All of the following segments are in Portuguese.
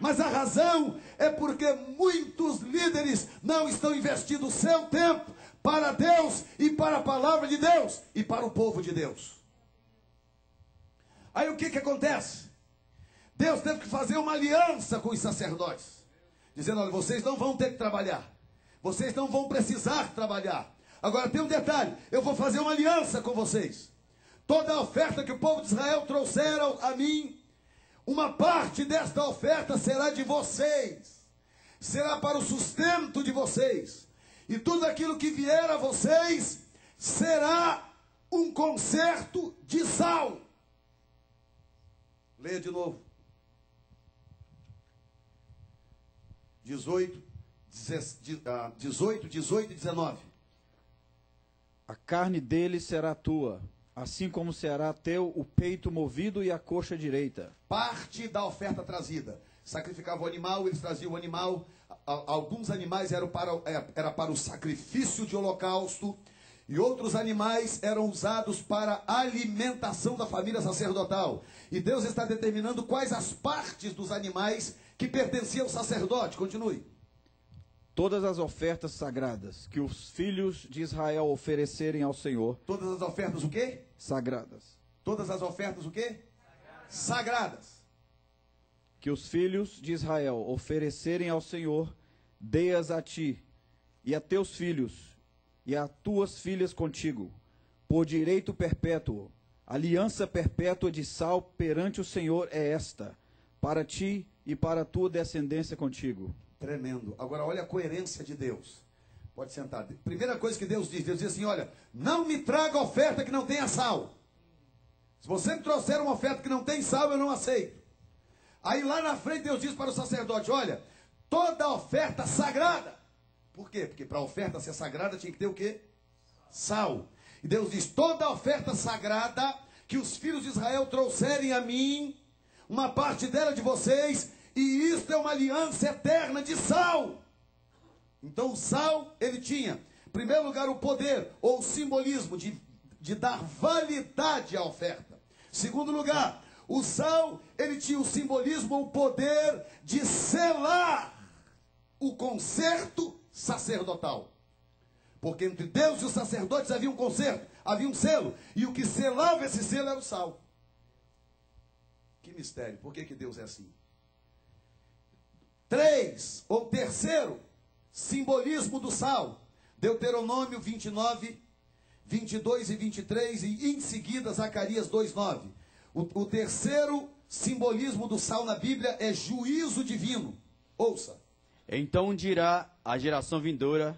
Mas a razão é porque muitos líderes não estão investindo o seu tempo para Deus e para a palavra de Deus e para o povo de Deus. Aí o que acontece? Deus teve que fazer uma aliança com os sacerdotes, dizendo: olha, vocês não vão ter que trabalhar, vocês não vão precisar trabalhar. Agora tem um detalhe: eu vou fazer uma aliança com vocês. Toda a oferta que o povo de Israel trouxeram a mim, uma parte desta oferta será de vocês, será para o sustento de vocês, e tudo aquilo que vier a vocês será um concerto de sal. Leia de novo. 18, 18 e 19. A carne dele será tua, assim como será teu o peito movido e a coxa direita. Parte da oferta trazida. Sacrificava o animal, eles traziam o animal. Alguns animais eram para o sacrifício de holocausto, e outros animais eram usados para a alimentação da família sacerdotal. E Deus está determinando quais as partes dos animais que pertenciam ao sacerdote. Continue. Todas as ofertas sagradas que os filhos de Israel oferecerem ao Senhor. Todas as ofertas o quê? Sagradas. Todas as ofertas o quê? Sagradas. Que os filhos de Israel oferecerem ao Senhor, dê-as a ti e a teus filhos e a tuas filhas contigo, por direito perpétuo. Aliança perpétua de sal perante o Senhor é esta, para ti e para a tua descendência contigo. Tremendo. Agora olha a coerência de Deus. Pode sentar. Primeira coisa que Deus diz assim: olha, não me traga oferta que não tenha sal. Se você me trouxer uma oferta que não tem sal, eu não aceito. Aí lá na frente Deus diz para o sacerdote: olha, toda oferta sagrada. Por quê? Porque para a oferta ser sagrada tinha que ter o quê? Sal. E Deus diz: toda oferta sagrada que os filhos de Israel trouxerem a mim, uma parte dela de vocês, e isto é uma aliança eterna de sal. Então o sal, ele tinha, em primeiro lugar, o poder, ou o simbolismo de dar validade à oferta. Segundo lugar, o sal, ele tinha o simbolismo, o poder de selar o concerto sacerdotal. Porque entre Deus e os sacerdotes havia um concerto, havia um selo, e o que selava esse selo era o sal. Que mistério, por que Deus é assim? 3, ou terceiro, simbolismo do sal. Deuteronômio 29, 22 e 23, e em seguida Zacarias 2:9. O terceiro simbolismo do sal na Bíblia é juízo divino. Ouça. Então dirá a geração vindoura: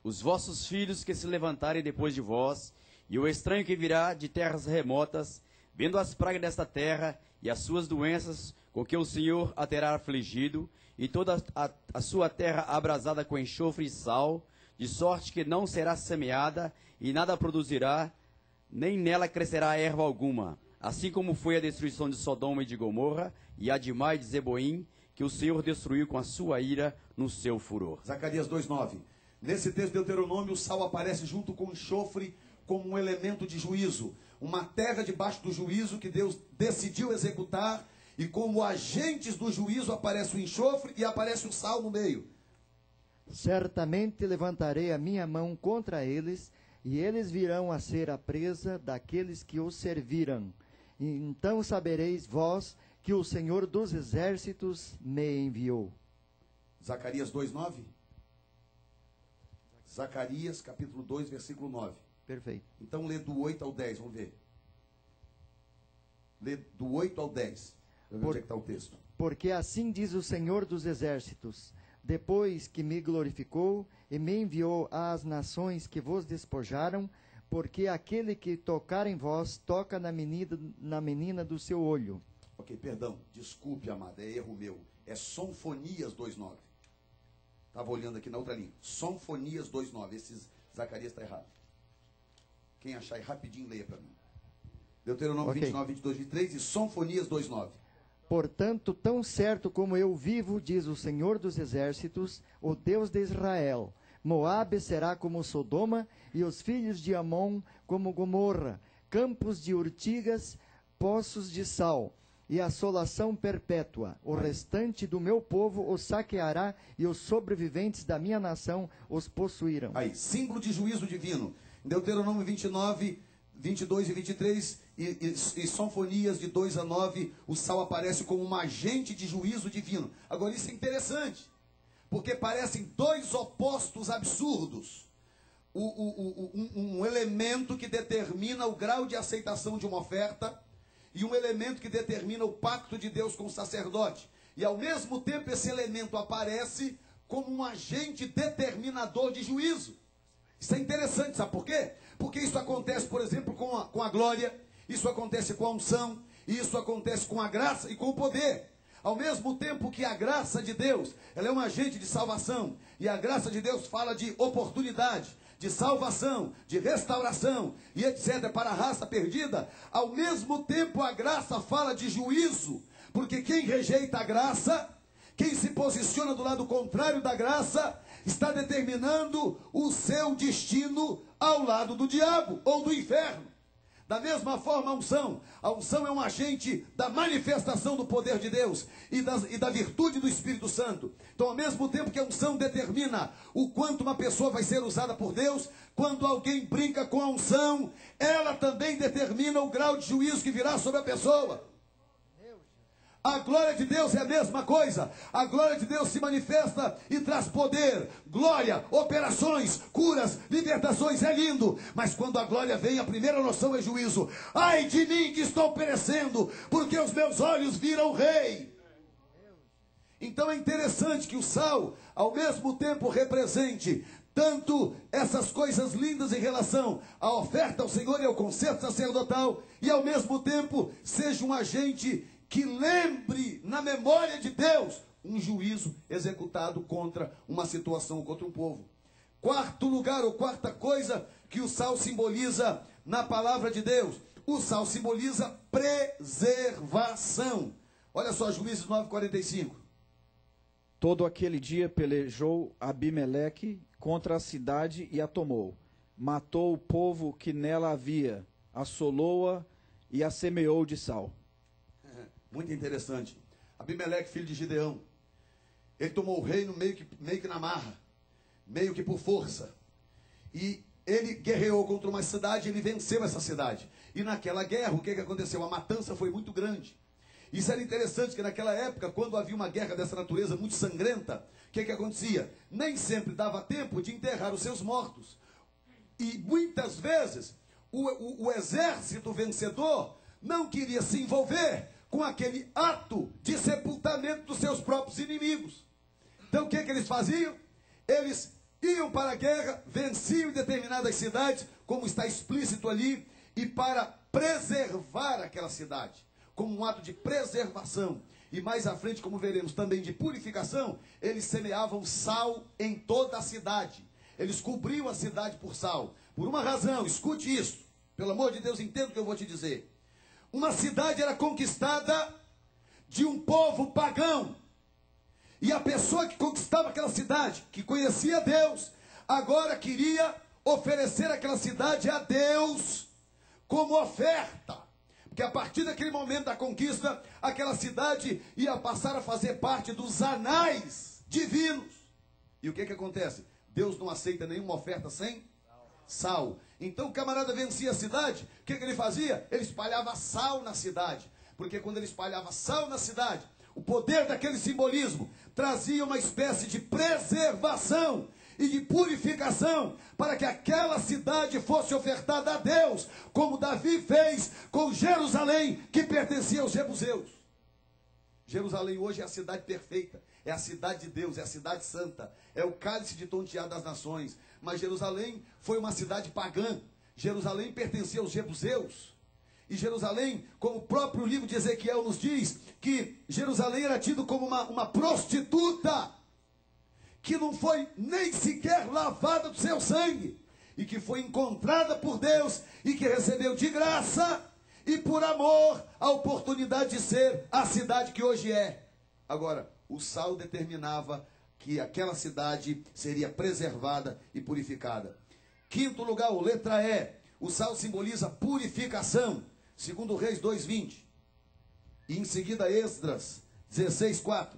os vossos filhos que se levantarem depois de vós, e o estranho que virá de terras remotas, vendo as pragas desta terra e as suas doenças, com que o Senhor a terá afligido, e toda a sua terra abrasada com enxofre e sal, de sorte que não será semeada, e nada produzirá, nem nela crescerá erva alguma. Assim como foi a destruição de Sodoma e de Gomorra, e a de Admai e de Zeboim, que o Senhor destruiu com a sua ira no seu furor. Zacarias 2:9. Nesse texto de Deuteronômio, o sal aparece junto com o enxofre como um elemento de juízo. Uma terra debaixo do juízo que Deus decidiu executar, e como agentes do juízo aparece o enxofre e aparece o sal no meio. Certamente levantarei a minha mão contra eles, e eles virão a ser a presa daqueles que os serviram. Então sabereis vós que o Senhor dos Exércitos me enviou. Zacarias 2:9. Zacarias capítulo 2, versículo 9. Perfeito. Então lê do 8 ao 10, vamos ver. Lê do 8 ao 10. Vamos ver onde é que está o texto. Porque assim diz o Senhor dos Exércitos: depois que me glorificou e me enviou às nações que vos despojaram, porque aquele que tocar em vós, toca na menina do seu olho. Ok, perdão, desculpe, amada, é erro meu. É Sonfonias 2:9. Estava olhando aqui na outra linha. Sonfonias 2:9. Esse Zacarias está errado. Quem achar aí, rapidinho, leia para mim. Deuteronômio 29, 22, 23 e Sonfonias 2:9. Portanto, tão certo como eu vivo, diz o Senhor dos Exércitos, o Deus de Israel, Moabe será como Sodoma, e os filhos de Amon como Gomorra, campos de urtigas, poços de sal. e assolação perpétua. O restante do meu povo os saqueará, e os sobreviventes da minha nação os possuirão. Aí, símbolo de juízo divino. Em Deuteronômio 29, 22 e 23 e Sonfonias de 2 a 9, o sal aparece como um agente de juízo divino. Agora, isso é interessante, porque parecem dois opostos absurdos. Um elemento que determina o grau de aceitação de uma oferta e um elemento que determina o pacto de Deus com o sacerdote. E ao mesmo tempo esse elemento aparece como um agente determinador de juízo. Isso é interessante, sabe por quê? Porque isso acontece, por exemplo, com a glória, isso acontece com a unção, isso acontece com a graça e com o poder. Ao mesmo tempo que a graça de Deus, ela é um agente de salvação, e a graça de Deus fala de oportunidade, de salvação, de restauração e etc. para a raça perdida, ao mesmo tempo a graça fala de juízo, porque quem rejeita a graça, quem se posiciona do lado contrário da graça, está determinando o seu destino ao lado do diabo ou do inferno. Da mesma forma, a unção é um agente da manifestação do poder de Deus e da virtude do Espírito Santo. Então, ao mesmo tempo que a unção determina o quanto uma pessoa vai ser usada por Deus, quando alguém brinca com a unção, ela também determina o grau de juízo que virá sobre a pessoa. A glória de Deus é a mesma coisa. A glória de Deus se manifesta e traz poder, glória, operações, curas, libertações. É lindo. Mas quando a glória vem, a primeira noção é juízo. Ai de mim que estou perecendo, porque os meus olhos viram o rei. Então é interessante que o sal, ao mesmo tempo, represente tanto essas coisas lindas em relação à oferta ao Senhor e ao concerto sacerdotal, e ao mesmo tempo seja um agente que lembre na memória de Deus um juízo executado contra uma situação, contra um povo. Quarto lugar, ou quarta coisa que o sal simboliza na palavra de Deus. O sal simboliza preservação. Olha só, Juízes 9:45. Todo aquele dia pelejou Abimeleque contra a cidade e a tomou. Matou o povo que nela havia, assolou-a e a semeou de sal. Muito interessante. Abimeleque, filho de Gideão, ele tomou o reino meio que na marra, meio que por força. E ele guerreou contra uma cidade, ele venceu essa cidade. E naquela guerra, o que aconteceu? A matança foi muito grande. Isso era interessante, que naquela época, quando havia uma guerra dessa natureza muito sangrenta, o que acontecia? Nem sempre dava tempo de enterrar os seus mortos. E muitas vezes, o exército vencedor não queria se envolver com aquele ato de sepultamento dos seus próprios inimigos. Então o que eles faziam? Eles iam para a guerra, venciam em determinadas cidades, como está explícito ali, e para preservar aquela cidade, como um ato de preservação, e mais à frente, como veremos, também de purificação, eles semeavam sal em toda a cidade. Eles cobriam a cidade por sal. Por uma razão, escute isso. Pelo amor de Deus, entenda o que eu vou te dizer. Uma cidade era conquistada de um povo pagão. E a pessoa que conquistava aquela cidade, que conhecia Deus, agora queria oferecer aquela cidade a Deus como oferta. Porque a partir daquele momento da conquista, aquela cidade ia passar a fazer parte dos anais divinos. E o que acontece? Deus não aceita nenhuma oferta sem sal. Então o camarada vencia a cidade, o que ele fazia? Ele espalhava sal na cidade, porque quando ele espalhava sal na cidade, o poder daquele simbolismo trazia uma espécie de preservação e de purificação, para que aquela cidade fosse ofertada a Deus, como Davi fez com Jerusalém, que pertencia aos jebuseus. Jerusalém hoje é a cidade perfeita, é a cidade de Deus, é a cidade santa, é o cálice de tontear das nações. Mas Jerusalém foi uma cidade pagã. Jerusalém pertencia aos jebuseus. E Jerusalém, como o próprio livro de Ezequiel nos diz, que Jerusalém era tido como uma prostituta, que não foi nem sequer lavada do seu sangue, e que foi encontrada por Deus, e que recebeu de graça, e por amor, a oportunidade de ser a cidade que hoje é. Agora, o sal determinava que aquela cidade seria preservada e purificada. Quinto lugar, letra E. O sal simboliza purificação. Segundo Reis 2:20. E em seguida Esdras 16:4.